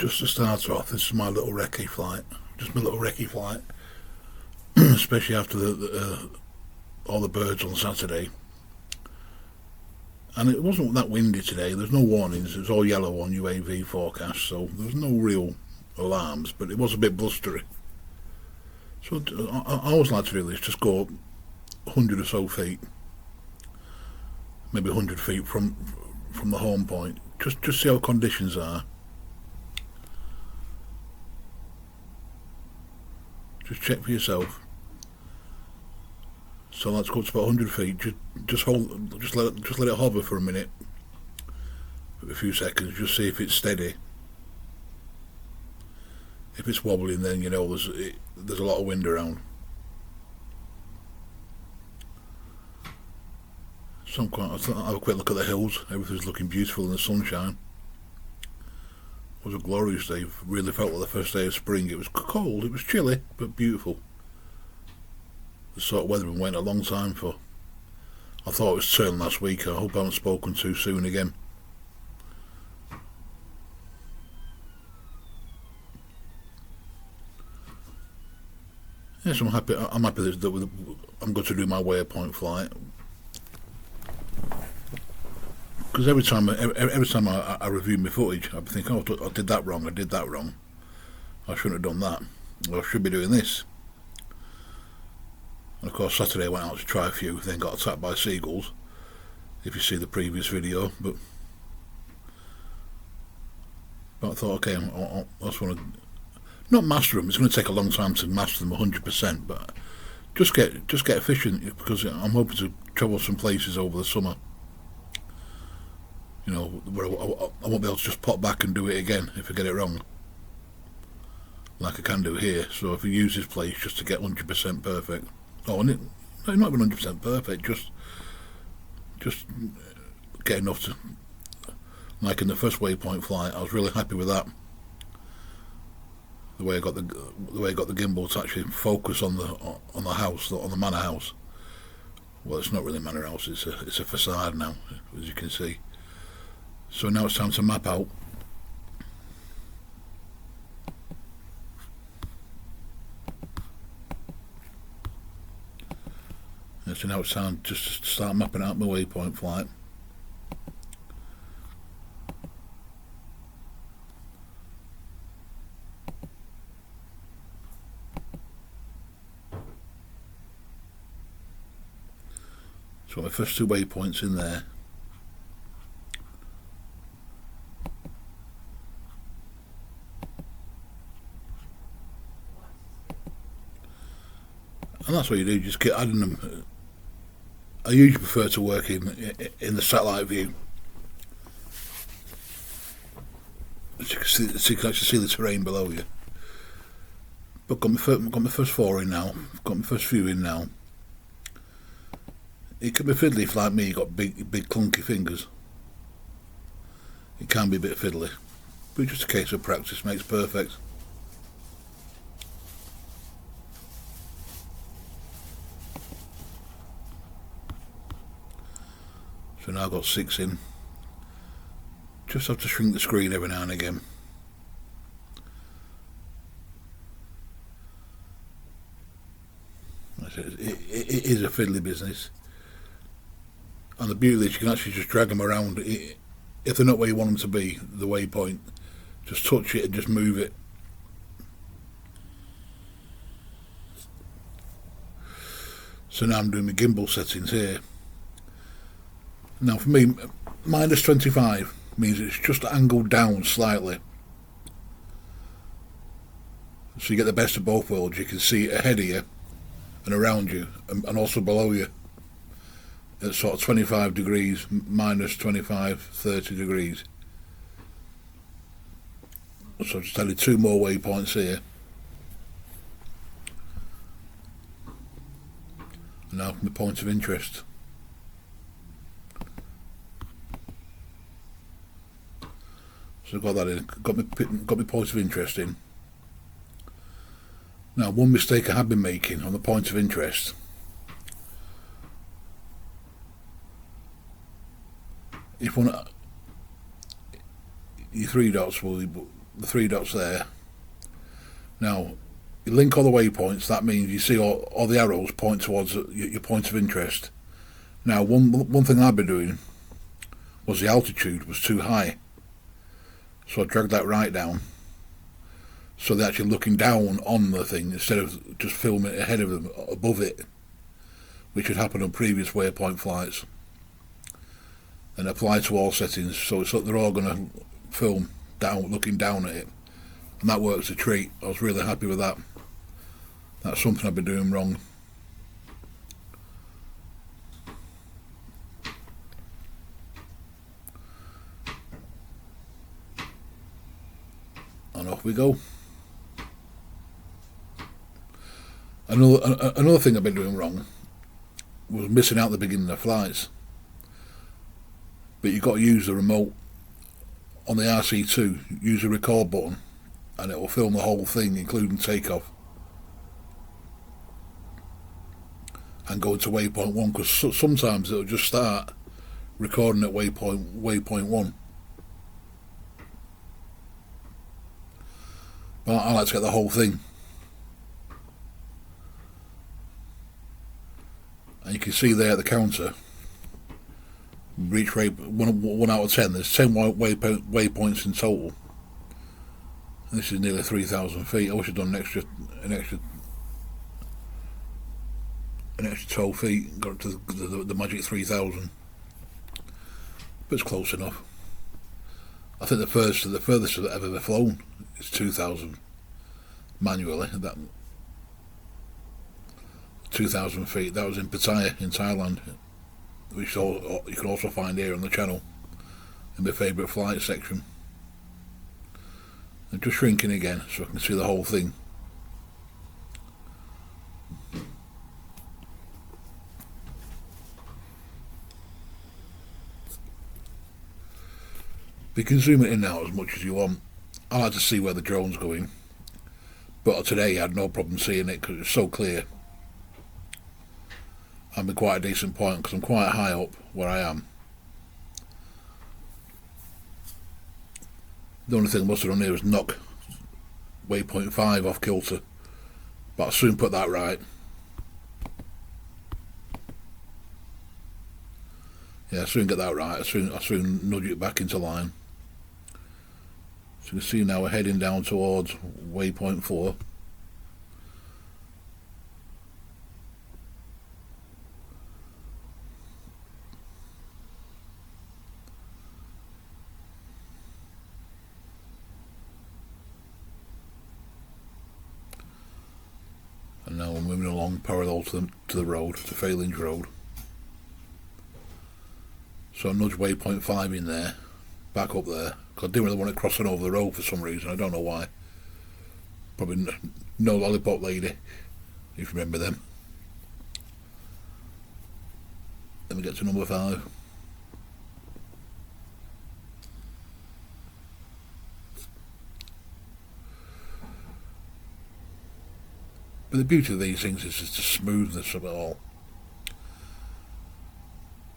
Just to start off, this is my little recce flight. Just my little recce flight, especially after all the birds on Saturday. And it wasn't that windy today. There's no warnings. It was all yellow on UAV forecast, so there was no real alarms. But it was a bit blustery. So I always like to do this. Just go 100 or so feet, maybe 100 feet from the home point. Just see how conditions are. Just check for yourself. So let's go to about 100 feet. Just let it hover for a minute, a few seconds. Just see if it's steady. If it's wobbling, then you know there's a lot of wind around. So I'll have a quick look at the hills. Everything's looking beautiful in the sunshine. It was a glorious day. Really felt like the first day of spring. It was cold, it was chilly, but beautiful. The sort of weather I've been waiting a long time for. I thought it was turning last week. I hope I haven't spoken too soon again. Yes, I'm happy that I'm going to do my Waypoint flight. Because every time I review my footage, I think, oh, I did that wrong. I shouldn't have done that. Well, I should be doing this. And of course, Saturday I went out to try a few, then got attacked by seagulls. If you see the previous video, but I thought, okay, I just want to not master them. It's going to take a long time to master them 100%, but just get efficient, because I'm hoping to travel some places over the summer. You know, where I won't be able to just pop back and do it again if I get it wrong, like I can do here. So if I use this place just to get 100% perfect, not even 100% perfect, just get enough to, like in the first Waypoint flight, I was really happy with that. The way I got the gimbal to actually focus on the house, on the manor house. Well, it's not really a manor house; it's a facade now, as you can see. So now it's time to map out. And so now it's time just to start mapping out my Waypoint flight. So my first two waypoints in there. And that's what you do, just keep adding them. I usually prefer to work in the satellite view, so you can actually see the terrain below you. But got my first four in now, got my first few in now. It can be fiddly if, like me, you've got big clunky fingers. It can be a bit fiddly, but just a case of practice makes perfect. So now I've got 6 in. Just have to shrink the screen every now and again. It is a fiddly business. And the beauty is you can actually just drag them around. If they're not where you want them to be, the waypoint, just touch it and just move it. So now I'm doing my gimbal settings here. Now for me, minus 25 means it's just angled down slightly. So you get the best of both worlds. You can see ahead of you and around you and also below you. At sort of 25 degrees, minus 25, 30 degrees. So I've just added 2 more waypoints here. And now my point of interest. So I've got that in, got my point of interest in. Now, one mistake I have been making on the point of interest. If one, your 3 dots will the three dots there. Now, you link all the waypoints. That means you see all the arrows point towards your point of interest. Now, one thing I've been doing was the altitude was too high, so I dragged that right down, so they're actually looking down on the thing instead of just filming it ahead of them, above it, which had happened on previous Waypoint flights. And apply to all settings, so it's like they're all going to film down, looking down at it, and that works a treat. I was really happy with that. That's something I've been doing wrong. And off we go. Another thing I've been doing wrong was missing out the beginning of flights. But you've got to use the remote on the RC2, use the record button, and it will film the whole thing, including takeoff. And go into Waypoint 1, because sometimes it'll just start recording at Waypoint 1. But I like to get the whole thing. And you can see there at the counter, reach rate 1 out of 10. There's 10 waypoints in total. And this is nearly 3,000 feet. I wish I'd done an extra 12 feet, got to the magic 3,000. But it's close enough. I think the furthest I've ever flown is 2,000 manually. That 2,000 feet. That was in Pattaya in Thailand, which you can also find here on the channel in my favourite flight section. I'm just shrinking again so I can see the whole thing. You can zoom it in now as much as you want. I like to see where the drone's going, but today I had no problem seeing it because it's so clear. I'm in quite a decent point because I'm quite high up where I am. The only thing I must have done here was knock Waypoint 5 off kilter, but I'll soon put that right. Yeah, I'll soon get that right. I'll soon nudge it back into line. So you can see now we're heading down towards Waypoint 4. And now we're moving along parallel to the road, to Phalange Road. So I nudged Waypoint 5 in there, back up there, because I didn't really want it crossing over the road for some reason. I don't know why. Probably no lollipop lady, if you remember them. Then we get to number 5. But the beauty of these things is just the smoothness of it all.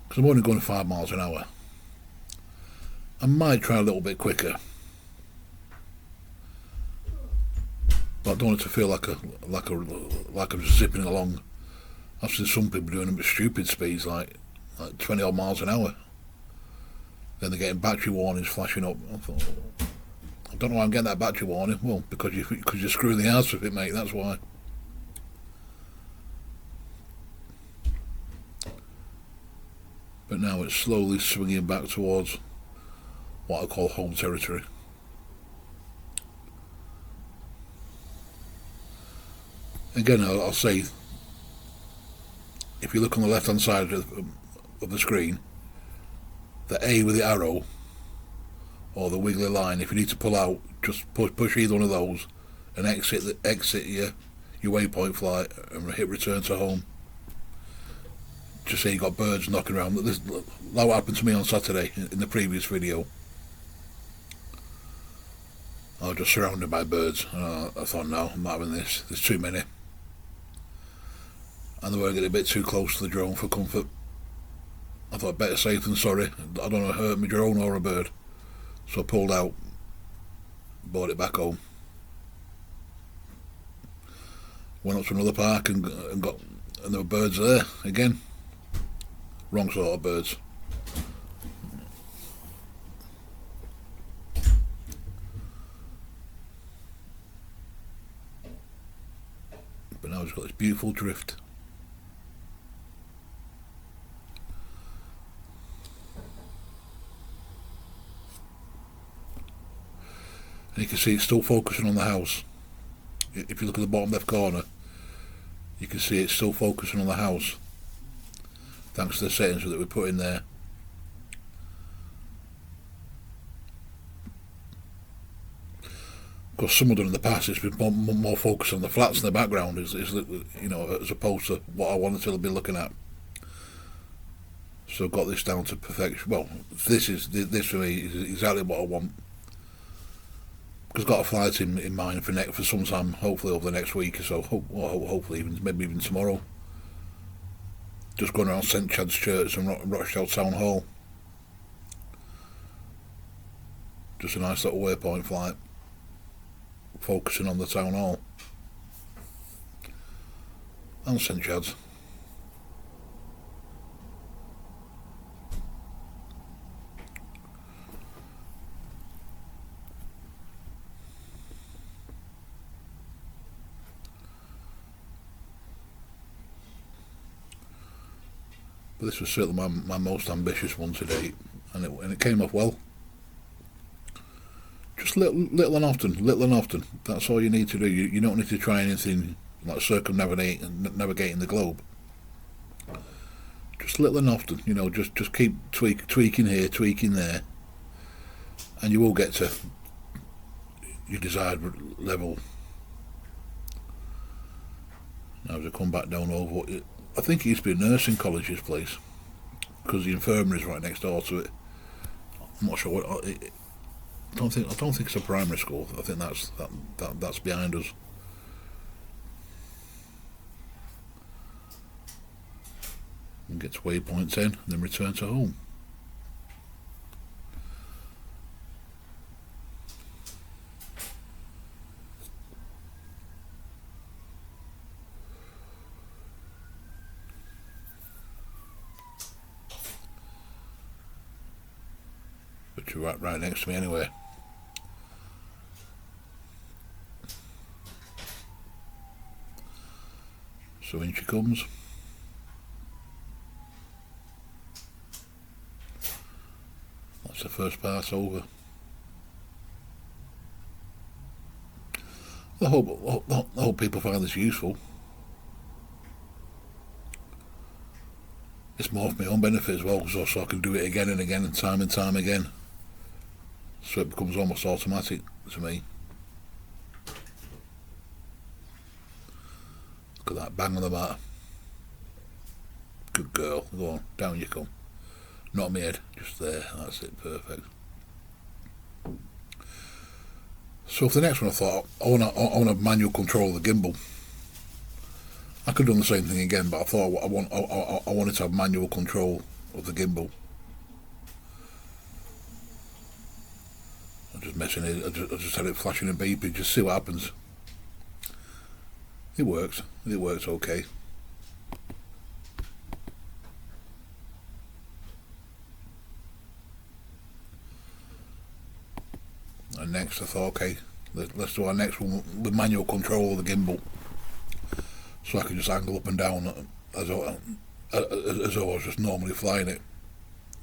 Because I'm only going 5 miles an hour. I might try a little bit quicker, but I don't want it to feel like I'm zipping along. I've seen some people doing them at stupid speeds, like 20 odd miles an hour. Then they're getting battery warnings flashing up. I thought, I don't know why I'm getting that battery warning. Well, because you screw the arse with it, mate. That's why. But now it's slowly swinging back towards what I call home territory. Again, I'll say, if you look on the left hand side of the screen, the A with the arrow or the wiggly line, if you need to pull out, just push either one of those and exit your waypoint flight and hit return to home. Just say you got birds knocking around. That what happened to me on Saturday in the previous video. I was just surrounded by birds. I thought, no, I'm not having this. There's too many. And they were getting a bit too close to the drone for comfort. I thought, better safe than sorry. I don't want to hurt my drone or a bird. So I pulled out. brought it back home. Went up to another park and there were birds there again. Wrong sort of birds. But now it's got this beautiful drift. And you can see it's still focusing on the house. If you look at the bottom left corner, you can see it's still focusing on the house, thanks to the settings that we put in there. Because some of them in the past, it's been more focused on the flats in the background, you know, as opposed to what I wanted to be looking at. So I've got this down to perfection. Well, this for me is exactly what I want. Because I've got a flight in mind for some time, hopefully over the next week or so. Hopefully maybe even tomorrow. Just going around St Chad's Church and Rochdale Town Hall. Just a nice little waypoint flight, focusing on the town hall and St Chad's. But this was certainly my most ambitious one to date, and it came off well. Just little and often. That's all you need to do. You don't need to try anything like circumnavigating the globe. Just little and often, you know. Just keep tweaking here, tweaking there, and you will get to your desired level. Now as I come back down over, I think it used to be a nursing college's place, because the infirmary is right next door to it. I'm not sure what. I don't think it's a primary school. I think that's behind us. And get to Waypoints in, and then return to home. But you're right next to me anyway. So in she comes. That's the first part over. I hope people find this useful. It's more for my own benefit as well, so I can do it again and again and time again. So it becomes almost automatic to me. Look at that, bang on the mat. Good girl. Go on, down you come. Not on my head, just there. That's it, perfect. So for the next one, I thought I want to manual control the gimbal. I could have done the same thing again, but I thought I wanted to have manual control of the gimbal. I'm just messing it. I just had it flashing and beeping, just see what happens. It works. It works okay. And next I thought, okay, let's do our next one with manual control of the gimbal, so I can just angle up and down as I was just normally flying it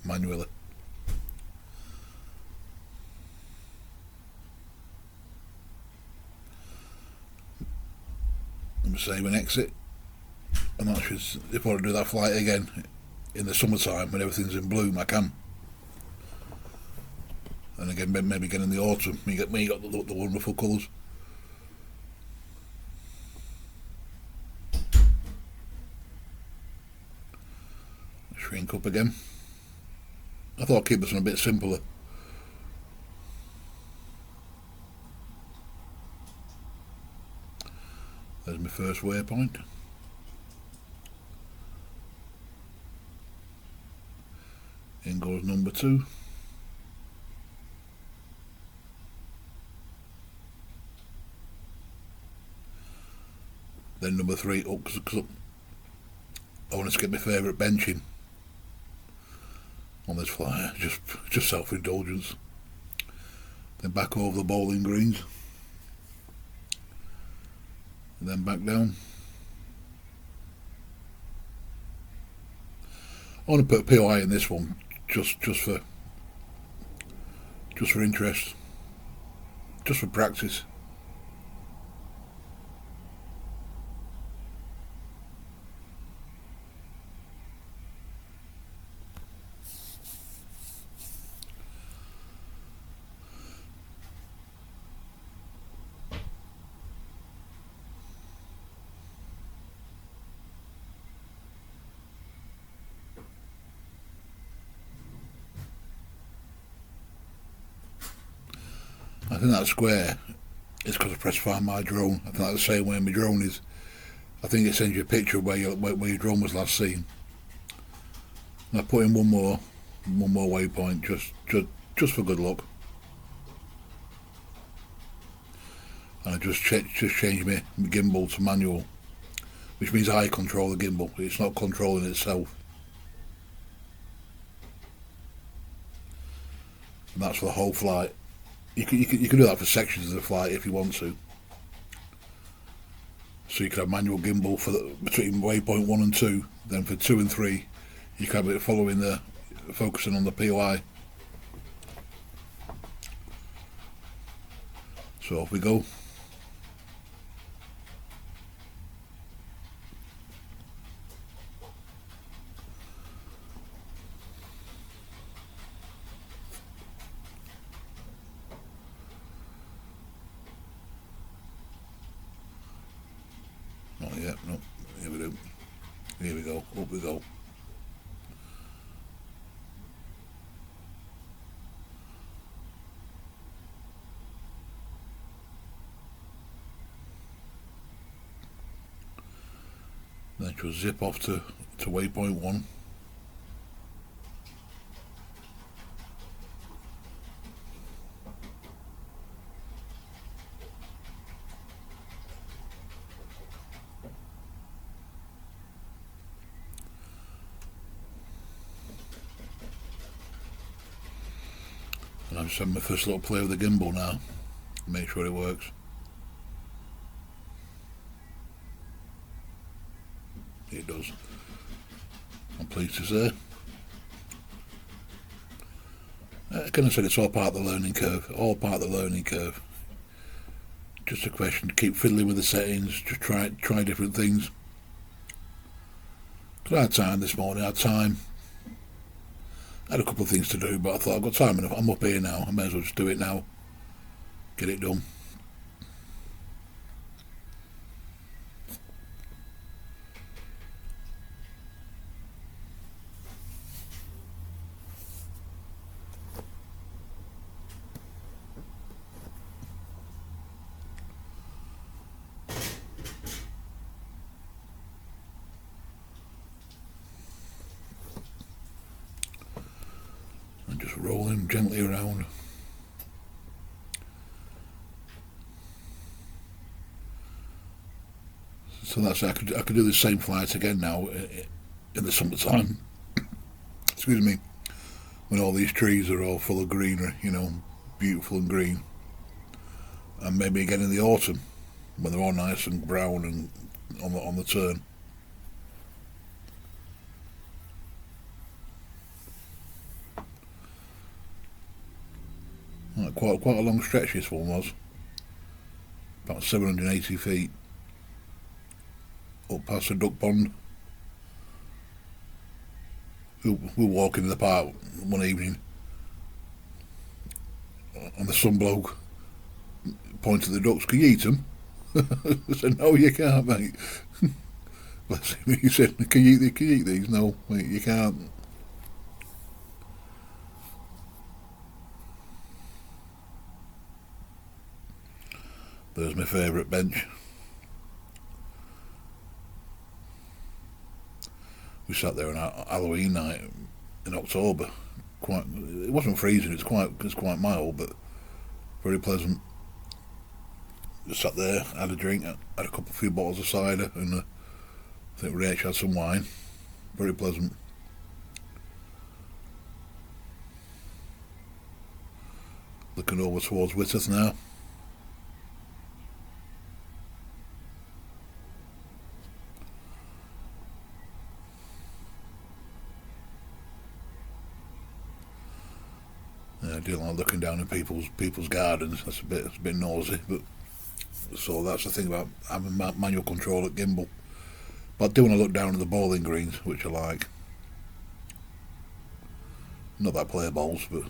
manually. Let me save and exit, and that should, if I want to do that flight again in the summertime when everything's in bloom, I can. And again, maybe again in the autumn, when you got the wonderful colours. Shrink up again. I thought I'd keep this one a bit simpler. There's my first waypoint. In goes number 2. number 3 up because I want to get my favourite benching on this flyer, just self-indulgence. Then back over the bowling greens, and then back down. I want to put a POI in this one just for interest, just for practice. I think that square is because I pressed find my drone. I think that's the same way my drone is. I think it sends you a picture of where your drone was last seen. And I put in one more waypoint just for good luck. And I just changed my gimbal to manual, which means I control the gimbal. It's not controlling itself. And that's for the whole flight. You can do that for sections of the flight if you want to. So you can have manual gimbal for between waypoint 1 and 2. Then for 2 and 3, you can have it focusing on the POI. So off we go. Not yet, no. Here we do. Here we go, up we go. Then she'll zip off to waypoint 1. And I'm just having my first little play with the gimbal now. Make sure it works. It does. I'm pleased to say. Can I say it's all part of the learning curve? All part of the learning curve. Just a question to keep fiddling with the settings, just try different things. Because I had time this morning, I had a couple of things to do, but I thought I've got time enough. I'm up here now, I may as well just do it now. Get it done. Just roll him gently around. So that's I could do the same flight again now in the summertime. Excuse me, when all these trees are all full of greenery, you know, beautiful and green, and maybe again in the autumn when they're all nice and brown and on the turn. Quite a long stretch this one was, about 780 feet up past the duck pond. We were walking in the park one evening and the son bloke pointed at the ducks. Can you eat them? I said, no, you can't, mate. Bless him. He said, can you eat these? No, mate, you can't. There's my favourite bench. We sat there on Halloween night in October. It wasn't freezing. It's quite mild, but very pleasant. Just sat there, had a drink, had a few bottles of cider, and I think Rach had some wine. Very pleasant. Looking over towards Whitworth now. I do like looking down in people's gardens. That's a bit nosy, but so that's the thing about having manual control at gimbal. But I do want to look down at the bowling greens, which I like. Not that I play bowls, but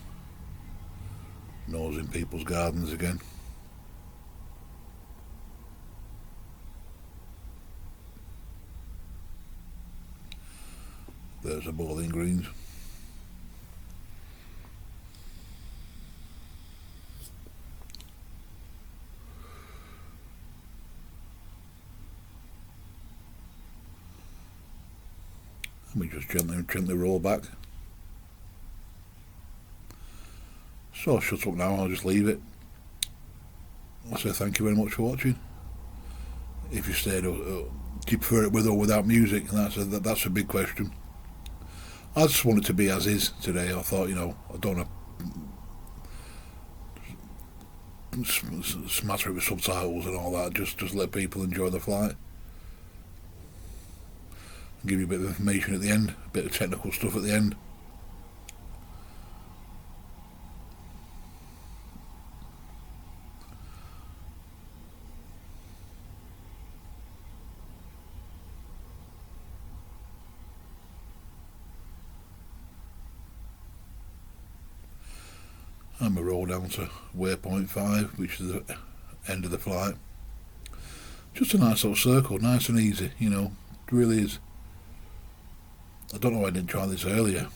nosing people's gardens again. There's the bowling greens. Let me just gently roll back. So I'll shut up now, I'll just leave it. I'll say thank you very much for watching. If you stayed, do you prefer it with or without music? And that's a big question. I just want it to be as is today. I thought, I don't want to smatter it with subtitles and all that, just let people enjoy the flight. Give you a bit of information at the end, a bit of technical stuff at the end. And we roll down to Waypoint 5, which is the end of the flight. Just a nice little circle, nice and easy, it really is. I don't know why I didn't try this earlier.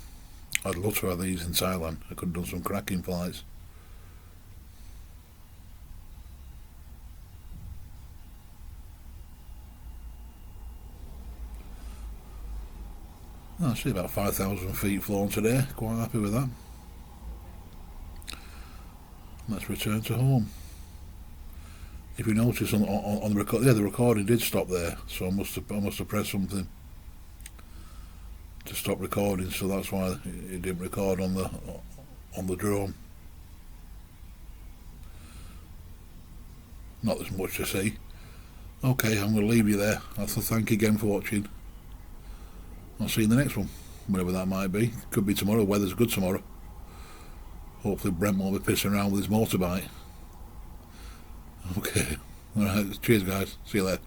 I'd love to have these in Thailand. I could have done some cracking flights. I see about 5,000 feet flown today. Quite happy with that. Let's return to home. If you notice on the record, the recording did stop there, so I must have pressed something to stop recording, so that's why it didn't record on the drone. Not as much to see. Okay, I'm going to leave you there. So thank you again for watching. I'll see you in the next one, whenever that might be. Could be tomorrow. Weather's good tomorrow. Hopefully Brent won't be pissing around with his motorbike. Okay. Alright, cheers guys. See you later.